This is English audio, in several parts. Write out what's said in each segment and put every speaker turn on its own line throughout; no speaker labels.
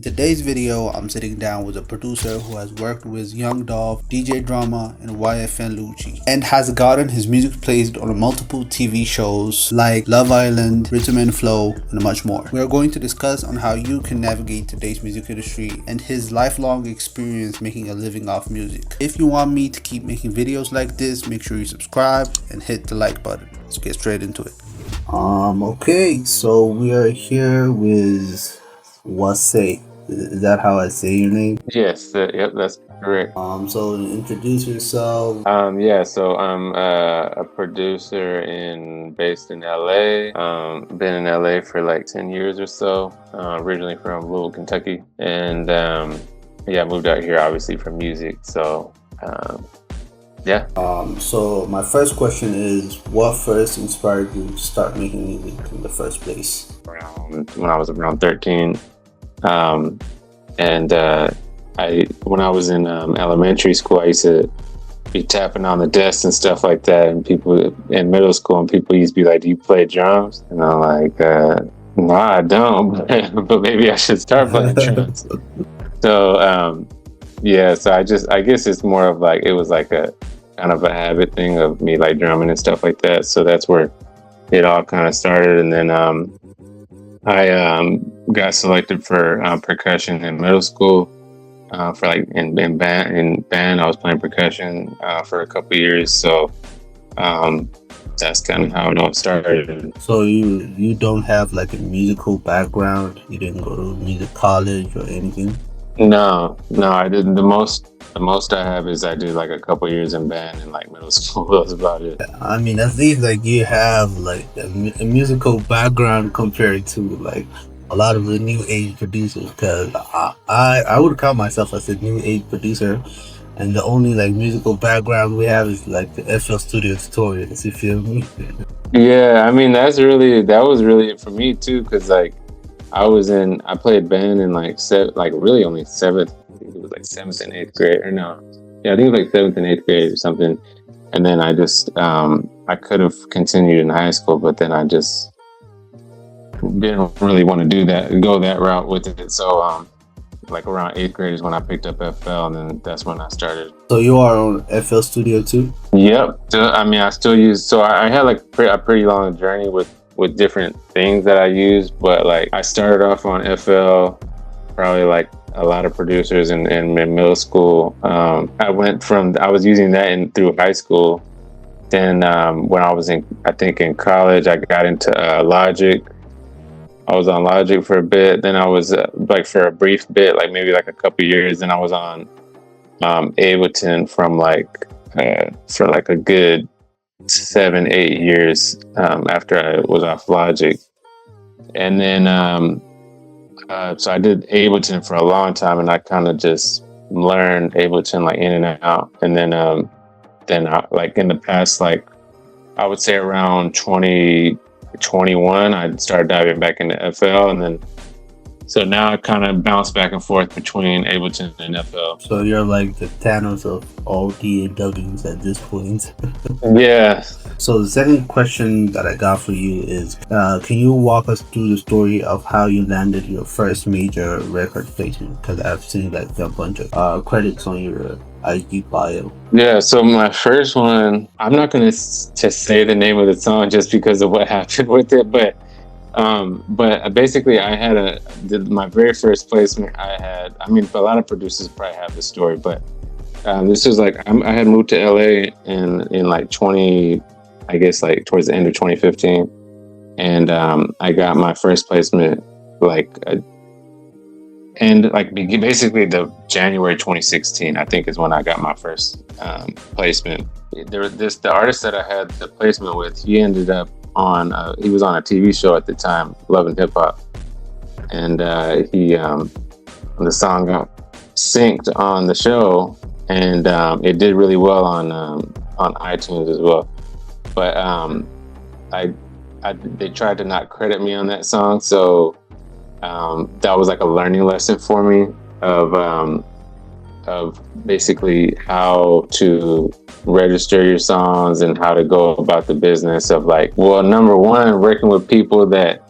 today's video, I'm sitting down with a producer who has worked with Young Dolph, DJ Drama, and YFN Lucci, and has gotten his music placed on multiple TV shows like Love Island, Rhythm and Flow, and much more. We are going to discuss on how you can navigate today's music industry and his lifelong experience making a living off music. If you want me to keep making videos like this, make sure you subscribe and hit the like button. Let's get straight into it. Okay, so we are here with Wasay. Is that how I say your name?
Yes, yep, that's correct.
So introduce yourself.
So I'm a producer based in LA. Been in LA for like 10 years or so. Originally from Louisville, Kentucky, and I moved out here obviously for music. So yeah.
So my first question is, what first inspired you to start making music in the first place?
When I was around 13. When I was in elementary school, I used to be tapping on the desk and stuff like that, and people in middle school, and people used to be like, "Do you play drums?" And I'm like, "No, I don't, but maybe I should start playing drums." So I guess it's more of like, it was like a kind of a habit thing of me like drumming and stuff like that. So that's where it all kind of started, and then I got selected for percussion in middle school. For like in band, I was playing percussion for a couple years. So that's kind of how it all started.
So you don't have like a musical background? You didn't go to music college or anything?
No, I didn't. The most I have is I did like a couple years in band in like middle school. That's about it.
I mean, at least like you have like a musical background compared to like a lot of the new age producers, because I would count myself as a new age producer, and the only like musical background we have is like the FL Studio tutorials. You feel me?
Yeah, I mean that was really it for me too, because like I played band in like really only seventh. I think it was like seventh and eighth grade, or no, yeah, I think it was like seventh and eighth grade or something. And then I just I could have continued in high school, but then I just didn't really want to go that route with it. So like around eighth grade is when I picked up FL, and then that's when I started.
So you are on FL Studio too?
Yep. So, I mean, I still use. So I had like a pretty long journey with different things that I use, but like I started off on FL, probably like a lot of producers in middle school. I was using that through high school. Then when I was in college, I got into Logic. I was on Logic for a bit. Then I was like for a brief bit, like maybe like a couple years. Then I was on Ableton from for like a good 7-8 years after I was off Logic. And then so I did Ableton for a long time, and I kind of just learned Ableton like in and out. And then like in the past, like I would say around 2021, I started diving back into FL, and then so now I kind of bounce back and forth between Ableton and FL.
So you're like the Thanos of all DAWs at this point.
Yeah.
So the second question that I got for you is, can you walk us through the story of how you landed your first major record placement? Because I've seen like a bunch of credits on your IG bio.
Yeah, so my first one, I'm not going to just say the name of the song just because of what happened with it, but basically I had my very first placement I had. I mean, a lot of producers probably have this story, but this was like, I had moved to LA in like I guess like towards the end of 2015. And I got my first placement basically the January 2016, I think, is when I got my first placement. The artist that I had the placement with, he ended up he was on a TV show at the time, Love and Hip Hop, and the song got synced on the show, and it did really well on iTunes as well. But they tried to not credit me on that song, so that was like a learning lesson for me of basically how to register your songs and how to go about the business of like, well, number one, working with people that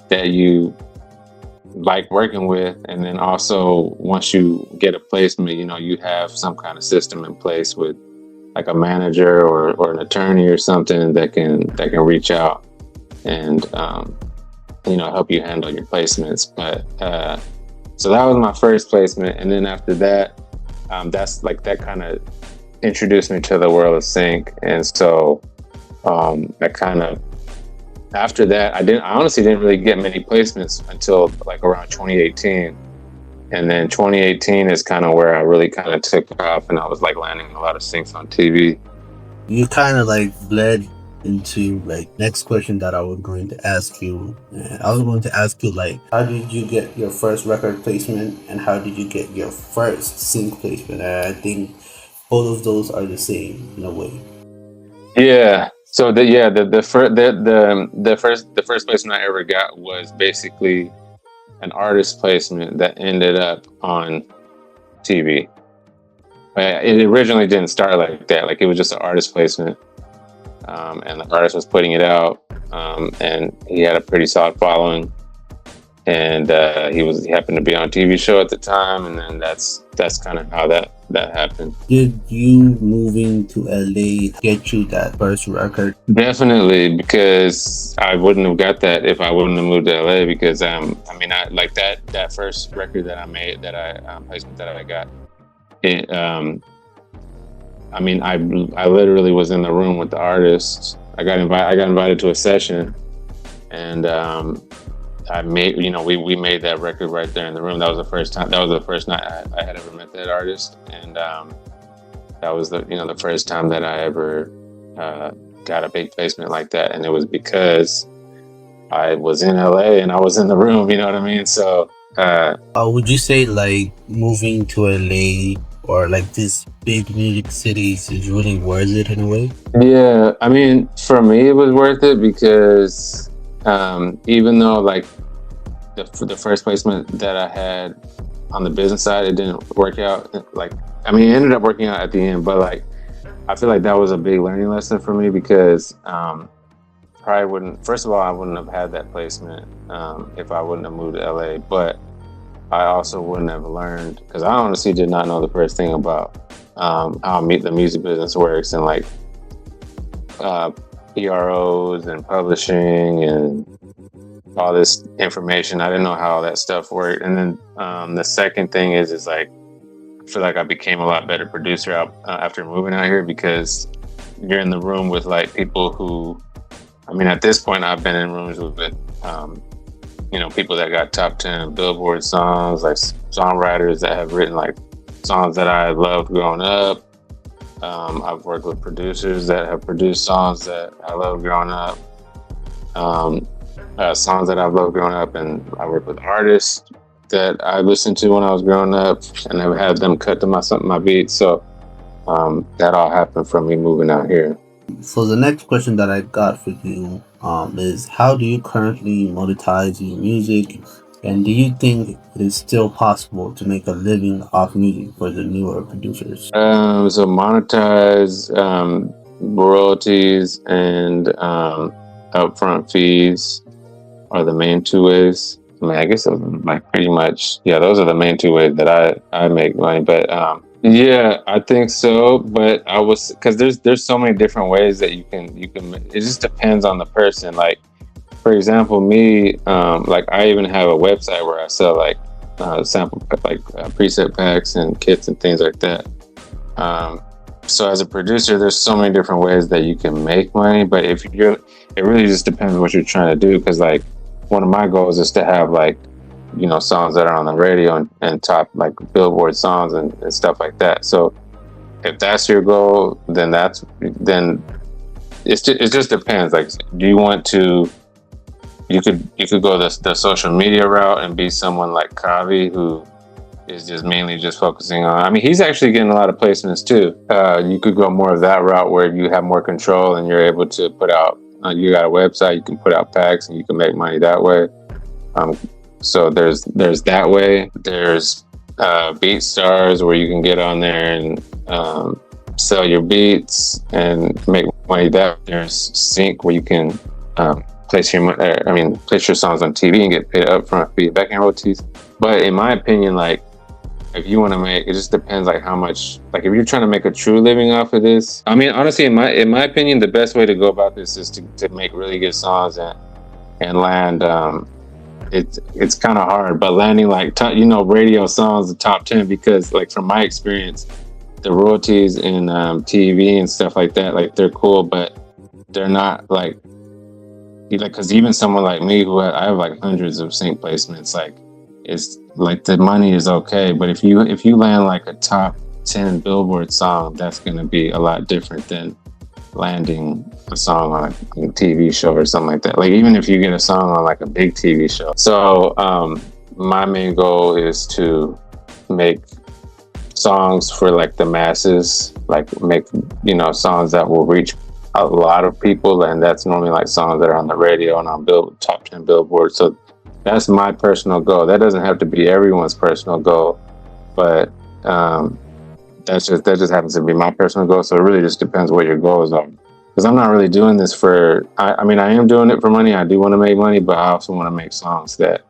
you like working with. And then also once you get a placement, you have some kind of system in place with like a manager or an attorney or something that can reach out and help you handle your placements. But so that was my first placement, and then after that, that kind of introduced me to the world of sync. And so I kind of, after that, I honestly didn't really get many placements until like around 2018. And then 2018 is kind of where I really kind of took off, and I was like landing a lot of syncs on TV.
You kind of like bled into like next question that I was going to ask you. I was going to ask you like, how did you get your first record placement and how did you get your first sync placement? I think both of those are the same in a way.
Yeah. So the first placement I ever got was basically an artist placement that ended up on TV. It originally didn't start like that. Like, it was just an artist placement, and the artist was putting it out, and he had a pretty solid following, and he happened to be on a TV show at the time, and then that's kind of how that happened.
Did you moving to LA get you that first record?
Definitely, because I wouldn't have got that if I wouldn't have moved to LA. Because I like that first record that I made, placement that I got. It, I literally was in the room with the artist. I got invited to a session, and I made, we made that record right there in the room. That was the first time. That was the first night I had ever met that artist, and that was the first time that I ever got a big placement like that. And it was because I was in LA and I was in the room. You know what I mean? So.
Would you say like moving to LA or like these big music cities is really worth it in a way?
Yeah, I mean, for me it was worth it because even though like the first placement that I had on the business side, it didn't work out. Like, I mean, it ended up working out at the end, but like I feel like that was a big learning lesson for me because probably wouldn't. First of all, I wouldn't have had that placement if I wouldn't have moved to LA. But I also wouldn't have learned, because I honestly did not know the first thing about how the music business works, and like PROs and publishing and all this information. I didn't know how all that stuff worked. And then the second thing is like, I feel like I became a lot better producer after moving out here, because you're in the room with like people who, I mean, at this point I've been in rooms with people that got top 10 Billboard songs, like songwriters that have written like songs that I loved growing up. I've worked with producers that have produced songs that I loved growing up, songs that I've loved growing up, and I work with artists that I listened to when I was growing up, and I've had them cut to my beats. So that all happened from me moving out here.
So the next question that I got for you is, how do you currently monetize your music, and do you think it is still possible to make a living off music for the newer producers?
So monetize, royalties, and upfront fees are the main two ways. I mean, I guess like pretty much, yeah, those are the main two ways that I make money. But yeah, I think so. But because there's so many different ways that you can. It just depends on the person. Like, for example, me, like I even have a website where I sell like sample preset packs and kits and things like that. So as a producer, there's so many different ways that you can make money. But it really just depends what you're trying to do. Because like one of my goals is to have like, songs that are on the radio and top like Billboard songs and stuff like that. So if that's your goal, then it just depends. Like, do you want to? You could go the social media route and be someone like Kavi, who is just mainly just focusing on. I mean, he's actually getting a lot of placements too. You could go more of that route where you have more control and you're able to put out. You got a website, you can put out packs and you can make money that way. So there's that way. There's BeatStars, where you can get on there and sell your beats and make money that way. There's Sync, where you can place your songs on TV and get paid upfront fee, back-end royalties. But in my opinion, like, if you want to make, it just depends, like, how much, like, if you're trying to make a true living off of this. I mean, honestly, in my opinion, the best way to go about this is to make really good songs and land. It's kind of hard, but landing like radio songs, the top 10, because like from my experience, the royalties in TV and stuff like that, like they're cool, but they're not like because even someone like me I have like hundreds of sync placements, like it's like the money is okay, but if you land like a top 10 Billboard song, that's going to be a lot different than landing a song on a TV show or something like that. Like even if you get a song on like a big TV show. So my main goal is to make songs for like the masses, like make songs that will reach a lot of people, and that's normally like songs that are on the radio and on top 10 Billboard. So that's my personal goal. That doesn't have to be everyone's personal goal, but that just happens to be my personal goal. So it really just depends what your goals are. Because I'm not really doing this for, I am doing it for money. I do want to make money, but I also want to make songs that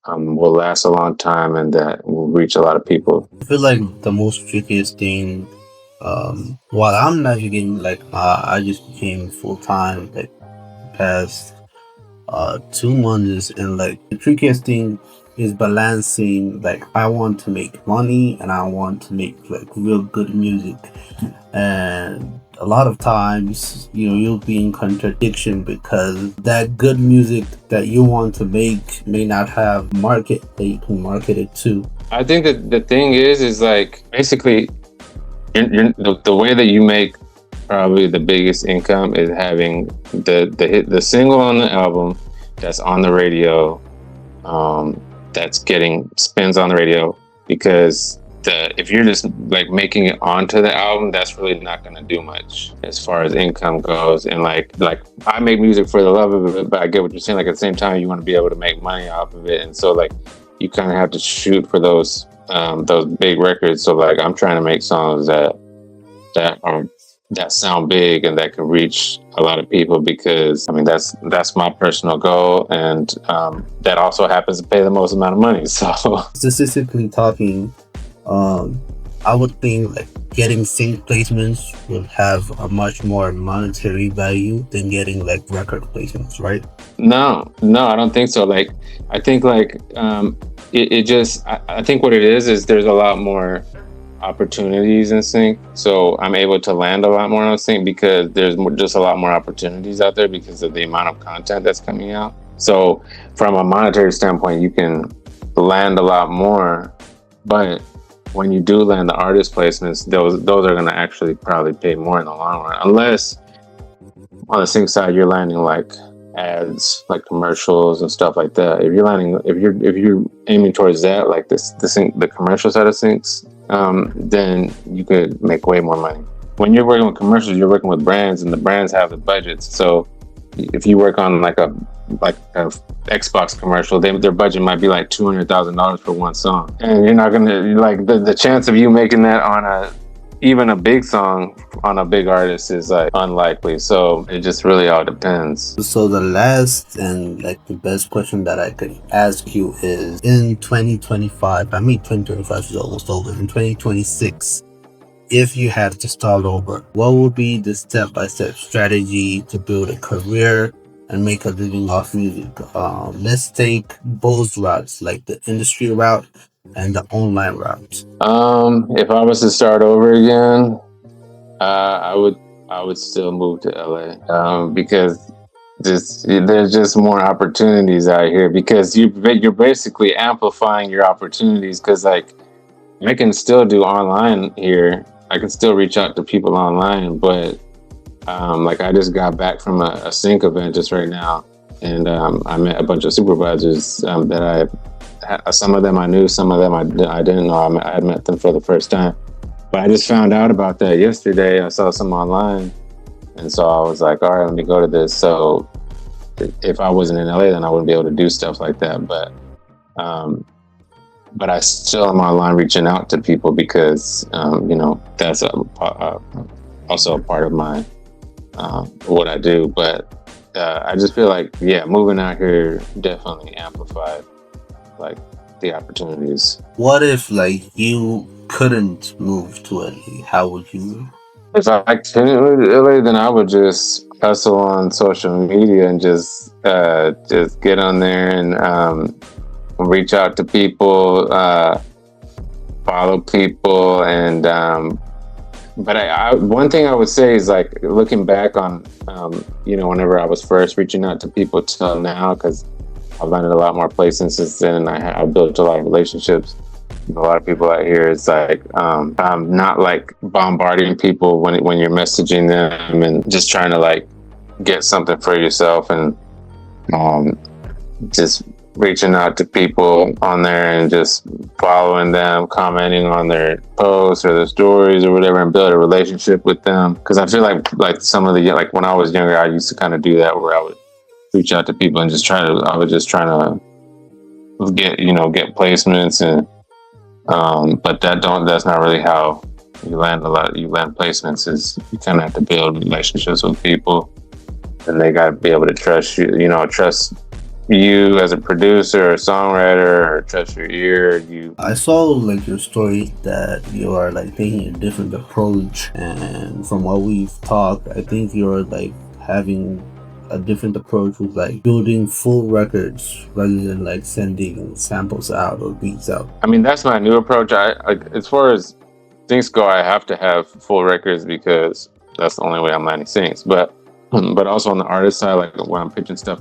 will last a long time and that will reach a lot of people.
I feel like the most trickiest thing, while I'm navigating, like, I just became full-time, like, past 2 months, and like the trickiest thing is balancing, like, I want to make money and I want to make like real good music, and a lot of times you'll be in contradiction because that good music that you want to make may not have market that you can market it to.
I think that the thing is like basically the way that you make probably the biggest income is having the single on the album that's on the radio, that's getting spins on the radio, because if you're just like making it onto the album, that's really not going to do much as far as income goes. And like I make music for the love of it, but I get what you're saying. Like at the same time, you want to be able to make money off of it, and so like you kind of have to shoot for those big records. So like I'm trying to make songs that sound big and that can reach a lot of people, because that's my personal goal, and that also happens to pay the most amount of money. So
statistically talking, I would think like getting sync placements would have a much more monetary value than getting like record placements, right?
No, I don't think so. Like I think like I think what it is there's a lot more opportunities in sync, so I'm able to land a lot more on sync because there's just a lot more opportunities out there because of the amount of content that's coming out. So from a monetary standpoint, you can land a lot more, but when you do land the artist placements, those are going to actually probably pay more in the long run, unless on the sync side you're landing like ads, like commercials and stuff like that. If you're aiming towards that, like the commercial side of syncs, then you could make way more money. When you're working with commercials, you're working with brands, and the brands have the budgets. So if you work on like a Xbox commercial, their budget might be like $200,000 for one song, and you're not gonna like the chance of you making that on even a big song on a big artist is like unlikely. So it just really all depends.
So the last and like the best question that I could ask you is, in 2025, 2025 is almost over, in 2026, if you had to start over, what would be the step-by-step strategy to build a career and make a living off music? Let's take both routes, like the industry route and the online route.
If I was to start over again, I would still move to LA, because there's just more opportunities out here, because you're basically amplifying your opportunities, because like I can still do online here. I can still reach out to people online, but like I just got back from a sync event just right now, and I met a bunch of supervisors that some of them I knew, some of them I didn't know. I had met them for the first time, but I just found out about that yesterday. I saw some online, and so I was like, all right, let me go to this. So if I wasn't in LA, then I wouldn't be able to do stuff like that. But I still am online reaching out to people, because that's also a part of my what I do. But I just feel like, yeah, moving out here definitely amplified like the opportunities.
What if like you couldn't move to LA? How would you?
If I couldn't move to LA, then I would just hustle on social media and just get on there and reach out to people, follow people, and but one thing I would say is like looking back on whenever I was first reaching out to people till now, because I've landed a lot more places since then, and I built a lot of relationships. A lot of people out here, it's like I'm not like bombarding people when you're messaging them and just trying to like get something for yourself, and just reaching out to people on there and just following them, commenting on their posts or their stories or whatever, and build a relationship with them. Because I feel like some of the, like when I was younger, I used to kind of do that, where I would reach out to people and I was just trying to get placements, and but that's not really how you land placements. Is you kind of have to build relationships with people, and they got to be able to trust trust you as a producer or songwriter, or trust your ear.
I saw like your story that you are like taking a different approach, and from what we've talked, I think you're like having a different approach with like building full records rather than like sending samples out or beats out.
I mean, that's my new approach. I as far as things go, I have to have full records because that's the only way I'm landing things. But also on the artist side, like when I'm pitching stuff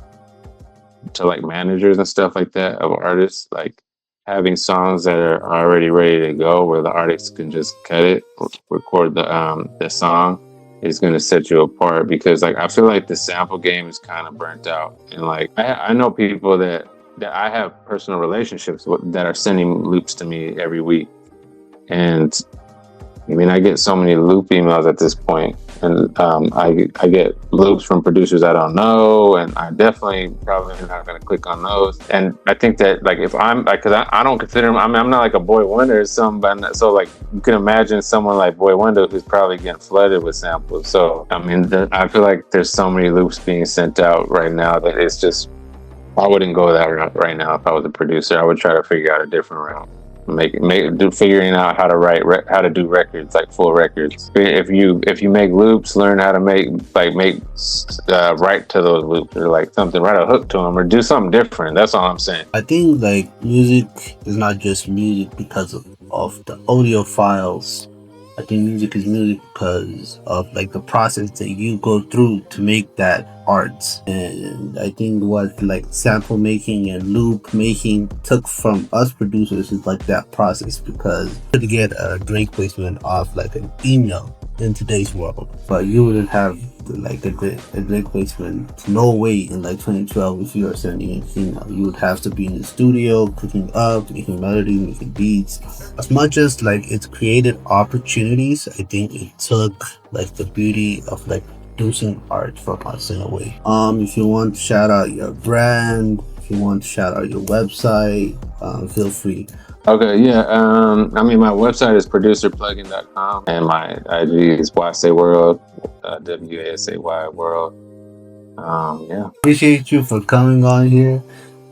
to like managers and stuff like that of artists, like having songs that are already ready to go, where the artist can just cut it, record the song, is going to set you apart. Because like I feel like the sample game is kind of burnt out, and like I know people that I have personal relationships with that are sending loops to me every week, and I mean, I get so many loop emails at this point, and I get loops from producers I don't know, and I definitely probably not going to click on those. And I think that like if I'm like, because I don't consider him, I mean, I'm not like a Boy Wonder or something, but so like you can imagine someone like Boy Wonder who's probably getting flooded with samples. So I mean, I feel like there's so many loops being sent out right now that it's just, I wouldn't go that route right now. If I was a producer, I would try to figure out a different route. Figuring out how to do records, like full records. If you make loops, learn how to make write to those loops, or like something, write a hook to them, or do something different. That's all I'm saying.
I think like music is not just music because of the audio files. I think music is music because of like the process that you go through to make that art. And I think what like sample making and loop making took from us producers is like that process, because to get a Drake placement off like an email in today's world, but you wouldn't have like a Drake placement, no way, in like 2012 if you are sending an email. You would have to be in the studio cooking up, making melody, making beats. As much as like it's created opportunities, I think it took like the beauty of like producing art from us in a way. If you want to shout out your brand, if you want to shout out your website, feel free.
Okay, yeah. I mean, my website is producerplugin.com, and my IG is Wasay World, WASAY World. Yeah.
Appreciate you for coming on here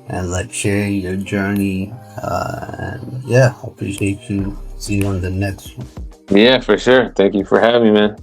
and like sharing your journey. And yeah, I appreciate you. See you on the next one.
Yeah, for sure. Thank you for having me, man.